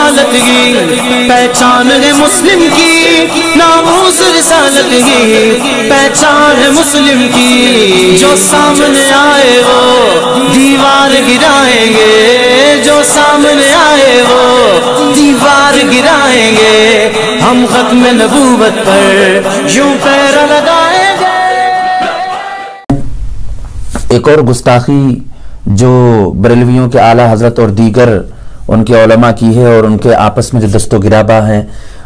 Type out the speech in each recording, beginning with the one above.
رسالت کی پہچان ہے مسلم کی، ناموس رسالت کی پہچان ہے مسلم کی، جو سامنے آئے وہ دیوار گرائیں گے، جو سامنے آئے وہ دیوار گرائیں گے، ہم ختم نبوت پر یوں پیر لگائیں گے۔ ایک اور گستاخی جو بریلویوں کے اعلیٰ حضرت اور دیگر ان کے علماء کی ہے، اور ان کے آپس میں جو دست و گرابہ ہیں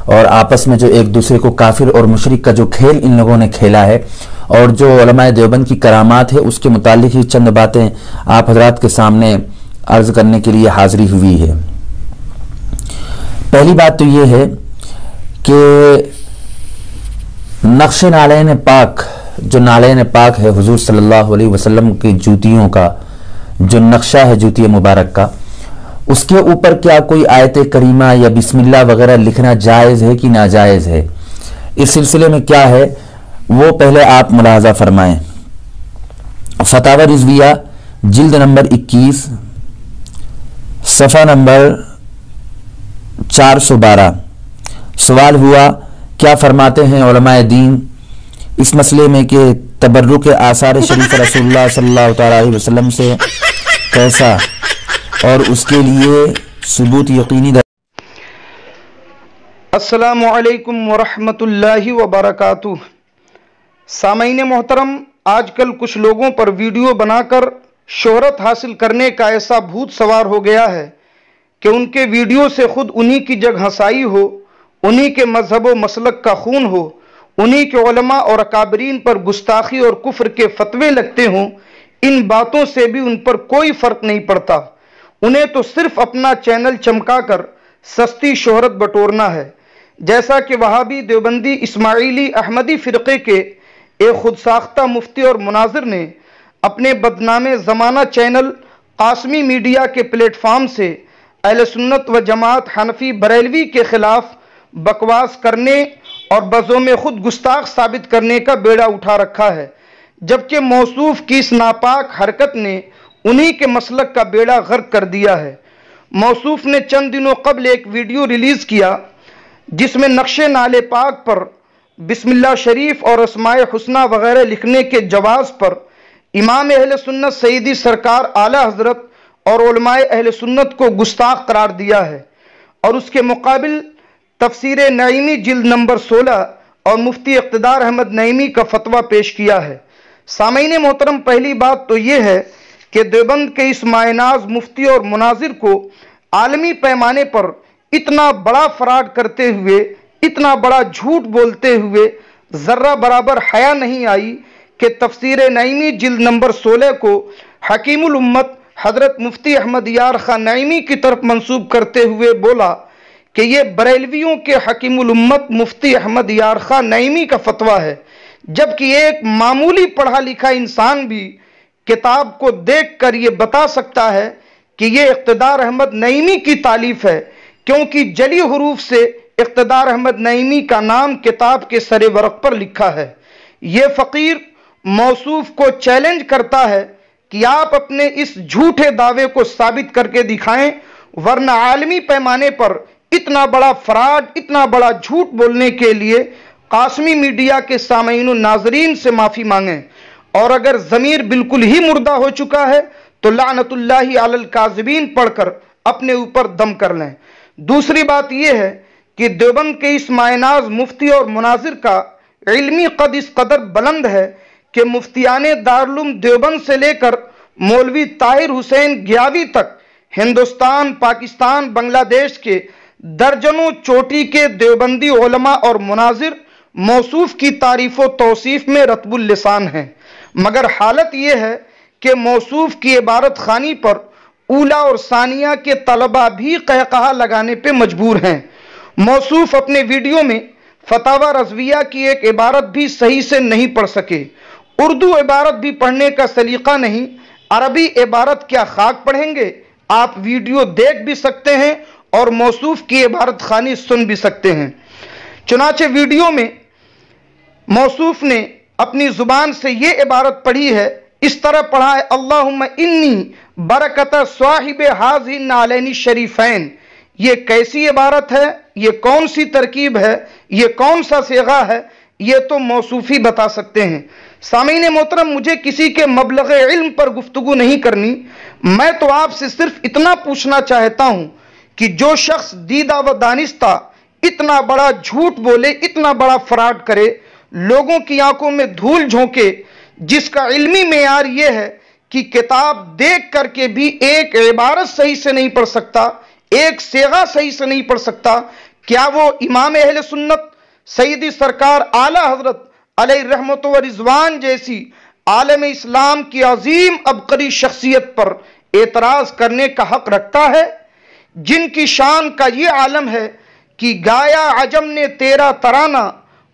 اور آپس میں جو ایک دوسرے کو کافر اور مشرک کا جو کھیل ان لوگوں نے کھیلا ہے، اور جو علماء دیوبند کی کرامات ہے، اس کے متعلق ہی چند باتیں آپ حضرات کے سامنے عرض کرنے کے لیے حاضری ہوئی ہے۔ پہلی بات تو یہ ہے کہ نقش نالین پاک، جو نالین پاک ہے حضور صلی اللہ علیہ وسلم کی جوتیوں کا جو نقشہ ہے جوتی مبارک کا، اس کے اوپر کیا کوئی آیت کریمہ یا بسم اللہ وغیرہ لکھنا جائز ہے کہ ناجائز ہے؟ اس سلسلے میں کیا ہے وہ پہلے آپ ملاحظہ فرمائیں۔ فتاوی رضویہ جلد نمبر 21 صفحہ نمبر 412، سوال ہوا کیا فرماتے ہیں علماء دین اس مسئلے میں کہ تبرک آثار شریف رسول اللہ صلی اللہ تعالی علیہ وسلم سے کیسا اور اس کے لیے ثبوت یقینی السلام علیکم ورحمۃ اللہ وبرکاتہ۔ سامعین محترم، آج کل کچھ لوگوں پر ویڈیو بنا کر شہرت حاصل کرنے کا ایسا بھوت سوار ہو گیا ہے کہ ان کے ویڈیو سے خود انہی کی جگ ہنسائی ہو، انہی کے مذہب و مسلک کا خون ہو، انہی کے علماء اور اکابرین پر گستاخی اور کفر کے فتوے لگتے ہوں۔ ان باتوں سے بھی ان پر کوئی فرق نہیں پڑتا، انہیں تو صرف اپنا چینل چمکا کر سستی شہرت بٹورنا ہے، جیسا کہ وہابی دیوبندی اسماعیلی احمدی فرقے کے ایک خود ساختہ مفتی اور مناظر نے اپنے بدنام زمانہ چینل قاسمی میڈیا کے پلیٹ فارم سے اہل سنت و جماعت حنفی بریلوی کے خلاف بکواس کرنے اور بزوم خود گستاخ ثابت کرنے کا بیڑا اٹھا رکھا ہے، جبکہ موصوف کی اس ناپاک حرکت نے انہی کے مسلک کا بیڑا غرق کر دیا ہے۔ موصوف نے چند دنوں قبل ایک ویڈیو ریلیز کیا جس میں نقش نالے پاک پر بسم اللہ شریف اور اسماء حسنہ وغیرہ لکھنے کے جواز پر امام اہل سنت سیدی سرکار اعلیٰ حضرت اور علماء اہل سنت کو گستاخ قرار دیا ہے، اور اس کے مقابل تفسیر نعیمی جلد نمبر 16 اور مفتی اقتدار احمد نعیمی کا فتویٰ پیش کیا ہے۔ سامعین محترم، پہلی بات تو یہ ہے کہ دیوبند کے اس مائناز مفتی اور مناظر کو عالمی پیمانے پر اتنا بڑا فراڈ کرتے ہوئے، اتنا بڑا جھوٹ بولتے ہوئے ذرہ برابر حیا نہیں آئی کہ تفسیر نعیمی جلد نمبر 16 کو حکیم الامت حضرت مفتی احمد یار خان نعیمی کی طرف منسوب کرتے ہوئے بولا کہ یہ بریلویوں کے حکیم الامت مفتی احمد یار خان نعیمی کا فتویٰ ہے، جبکہ ایک معمولی پڑھا لکھا انسان بھی کتاب کو دیکھ کر یہ بتا سکتا ہے کہ یہ اقتدار احمد نعیمی کی تالیف ہے، کیونکہ جلی حروف سے اقتدار احمد نعیمی کا نام کتاب کے سر ورق پر لکھا ہے۔ یہ فقیر موصوف کو چیلنج کرتا ہے کہ آپ اپنے اس جھوٹے دعوے کو ثابت کر کے دکھائیں، ورنہ عالمی پیمانے پر اتنا بڑا فراڈ، اتنا بڑا جھوٹ بولنے کے لیے قاسمی میڈیا کے سامعین و ناظرین سے معافی مانگیں، اور اگر ضمیر بالکل ہی مردہ ہو چکا ہے تو لعنت اللہ علی الکاذبین پڑھ کر اپنے اوپر دم کر لیں۔ دوسری بات یہ ہے کہ دیوبند کے اس مائناز مفتی اور مناظر کا علمی قد اس قدر بلند ہے کہ مفتیان دارالعلوم دیوبند سے لے کر مولوی طاہر حسین گیاوی تک ہندوستان، پاکستان، بنگلہ دیش کے درجنوں چوٹی کے دیوبندی علماء اور مناظر موصوف کی تعریف و توصیف میں رطب اللسان ہیں، مگر حالت یہ ہے کہ موصوف کی عبارت خوانی پر اولا اور ثانیہ کے طلبہ بھی قہقہا لگانے پہ مجبور ہیں۔ موصوف اپنے ویڈیو میں فتاوی رضویہ کی ایک عبارت بھی صحیح سے نہیں پڑھ سکے، اردو عبارت بھی پڑھنے کا سلیقہ نہیں، عربی عبارت کیا خاک پڑھیں گے؟ آپ ویڈیو دیکھ بھی سکتے ہیں اور موصوف کی عبارت خوانی سن بھی سکتے ہیں۔ چنانچہ ویڈیو میں موصوف نے اپنی زبان سے یہ عبارت پڑھی ہے، اس طرح پڑھا ہے: اللہم انی برکت صاحب ہذہ النعلین الشریفین، ये कैसी इबारत है, ये कौन सी तरकीब है, ये कौन सा सेगा है, ये तो मौसूफी बता सकते हैं। सामीन मोहतरम, मुझे किसी के मबलग़ इल्म पर गुफ्तगू नहीं करनी, मैं तो आपसे सिर्फ इतना पूछना चाहता हूं कि जो शख्स दीदा व दानिस्ता इतना बड़ा झूठ बोले, इतना बड़ा फ्रॉड करे, लोगों की आंखों में धूल झोंके, जिसका इल्मी मेयार यह है कि किताब देख करके भी एक इबारत सही से नहीं पढ़ सकता, एक सेगा सही से नहीं पढ़ सकता, क्या वो इमाम अहले सुन्नत सईदी सरकार आला हजरत अलैहि रहमत व रिजवान जैसी आलम इस्लाम की अजीम अबकरी शख्सियत पर एतराज करने का हक रखता है, जिनकी शान का ये आलम है कि गाया अजम ने तेरा तराना,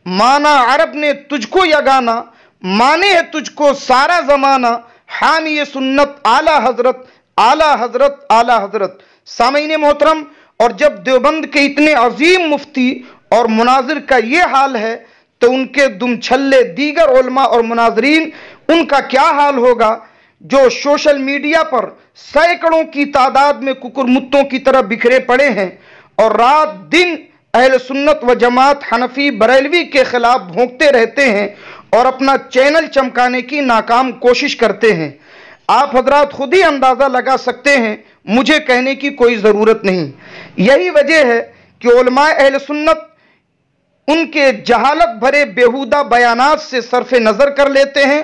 माना अरब ने तुझको यगाना, माने है तुझको सारा जमाना, हामी सुन्नत आला हजरत आला हजरत आला हजरत। सामीन मोहतरम, और जब देवबंद के इतने अजीम मुफ्ती और मुनाजिर का ये हाल है तो उनके दुमछल्ले दीगर उलमा और मुनाजरीन, उनका क्या हाल होगा जो सोशल मीडिया पर सैकड़ों की तादाद में कुकुरमुत्तों की तरह बिखरे पड़े हैं और रात दिन अहले सुन्नत व जमात हनफी बरेलवी के खिलाफ भोंकते रहते हैं और अपना चैनल चमकाने की नाकाम कोशिश करते हैं। आप हजरात खुद ही अंदाजा लगा सकते हैं, मुझे कहने की कोई ज़रूरत नहीं। यही वजह है कि उलमाए अहले सुन्नत उनके जहालत भरे बेहुदा बयानात से सरफे नज़र कर लेते हैं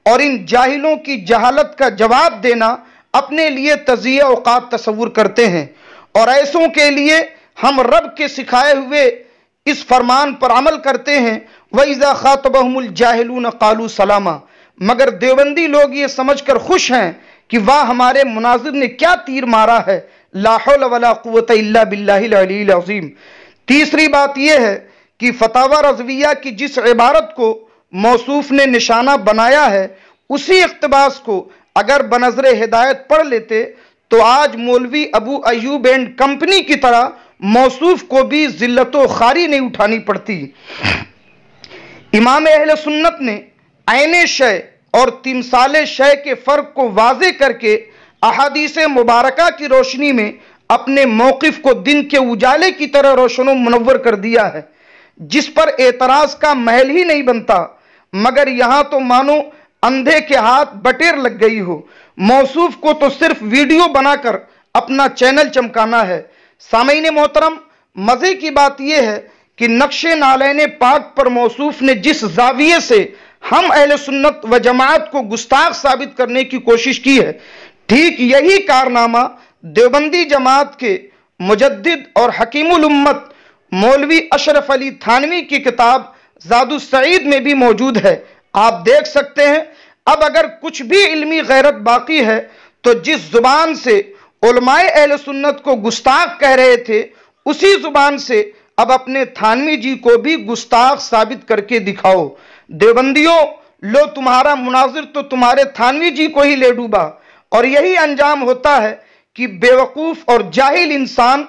और इन जाहिलों की जहालत का जवाब देना अपने लिए तज़िया औकात तस्वुर करते हैं, और ऐसों के लिए हम रब के सिखाए हुए इस फरमान पर अमल करते हैं, वइज़ा ख़ातबहुमुल जाहिलून क़ालू सलामा। मगर देवबंदी लोग ये समझकर खुश हैं कि वाह हमारे मुनाजिर ने क्या तीर मारा है, ला हौला वला कुव्वता इल्ला बिल्लाहिल अलील अज़ीम। तीसरी बात यह है कि फतावा रज़विया की जिस इबारत को मौसूफ ने निशाना बनाया है, उसी इक़्तिबास को अगर बनज़रे हिदायत पढ़ लेते तो आज मौलवी अबू अयूब एंड कंपनी की तरह मौसूफ को भी जिल्लतो खारी नहीं उठानी पड़ती। इमाम अहले सुन्नत ने ऐने शय और तिमसाले शय के फ़र्क को वाज़े करके अहादीस मुबारका की रोशनी में अपने मौक़िफ़ को दिन के उजाले की तरह रोशन मुनव्वर कर दिया है, जिस पर एतराज़ का महल ही नहीं बनता। मगर यहाँ तो मानो अंधे के हाथ बटेर लग गई हो, मौसूफ को तो सिर्फ वीडियो बनाकर अपना चैनल चमकाना है। सामीन मोहतरम, मज़े की बात यह है कि नक्शे नालैन पाक पर मौसूफ ने जिस जाविये से हम अहले सुन्नत व जमात को गुस्ताख साबित करने की कोशिश की है, ठीक यही कारनामा देवबंदी जमात के मुजद्दिद और हकीमुल उम्मत मौलवी अशरफ अली थानवी की किताब ज़ादुस सईद में भी मौजूद है। आप देख सकते हैं, अब अगर कुछ भी इल्मी गैरत बाकी है तो जिस जुबान से उलमाए अहले सुन्नत को गुस्ताख कह रहे थे, उसी जुबान से अब अपने थानवी जी को भी गुस्ताख साबित करके दिखाओ। देवबंदियों, लो तुम्हारा मुनाजिर तो तुम्हारे थानवी जी को ही ले डूबा, और यही अंजाम होता है कि बेवकूफ़ और जाहिल इंसान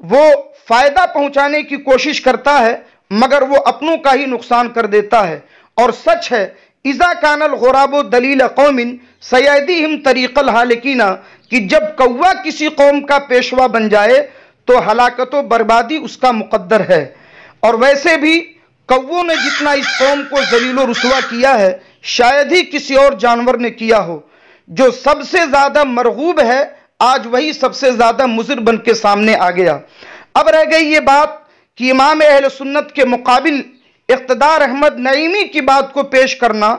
वो फ़ायदा पहुंचाने की कोशिश करता है मगर वो अपनों का ही नुकसान कर देता है। और सच है, इज़ा कानल गुराबो दलील कौमिन सयदीहिम तरीक़ल हालिकीना, कि जब कौवा किसी कौम का पेशवा बन जाए तो हलाकत व बर्बादी उसका मुक़द्दर है। और वैसे भी कौवों ने जितना इस कौम को ज़लील व रुसवा किया है, शायद ही किसी और जानवर ने किया हो। जो सबसे ज़्यादा मरगूब है, आज वही सबसे ज़्यादा मुज़िर बन के सामने आ गया। अब रह गई ये बात कि इमाम अहले सुन्नत के मुकाबिल इक़्तिदार अहमद नईमी की बात को पेश करना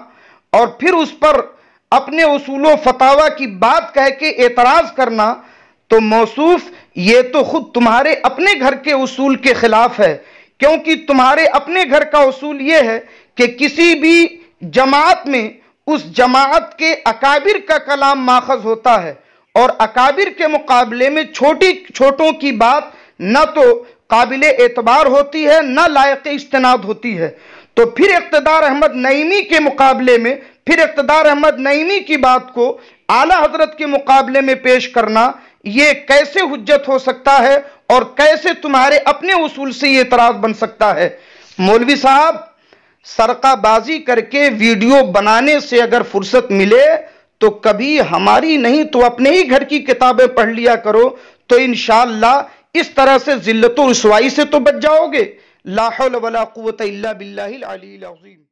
और फिर उस पर अपने उसूल फतावा की बात कह के एतराज़ करना, तो मौसूफ ये तो खुद तुम्हारे अपने घर के उसूल के खिलाफ है, क्योंकि तुम्हारे अपने घर का उसूल ये है कि किसी भी जमात में उस जमात के अकाबिर का कलाम माखज़ होता है, और अकाबिर के मुकाबले में छोटों की बात न तो काबिले एतबार होती है, न लायक इस्तेनाद होती है। तो फिर इक़्तिदार अहमद नईमी के मुकाबले में, फिर इक़्तिदार अहमद नईमी की बात को आला हजरत के मुकाबले में पेश करना, ये कैसे हुज्जत हो सकता है और कैसे तुम्हारे अपने उसूल से ये एतराज़ बन सकता है? मौलवी साहब, सरकाबाजी करके वीडियो बनाने से अगर फुर्सत मिले तो कभी हमारी नहीं तो अपने ही घर की किताबें पढ़ लिया करो, तो इंशाअल्लाह اس طرح سے ذلت و رسوائی سے تو بچ جاؤ گے. لا حول ولا قوت الا باللہ العلی العظیم.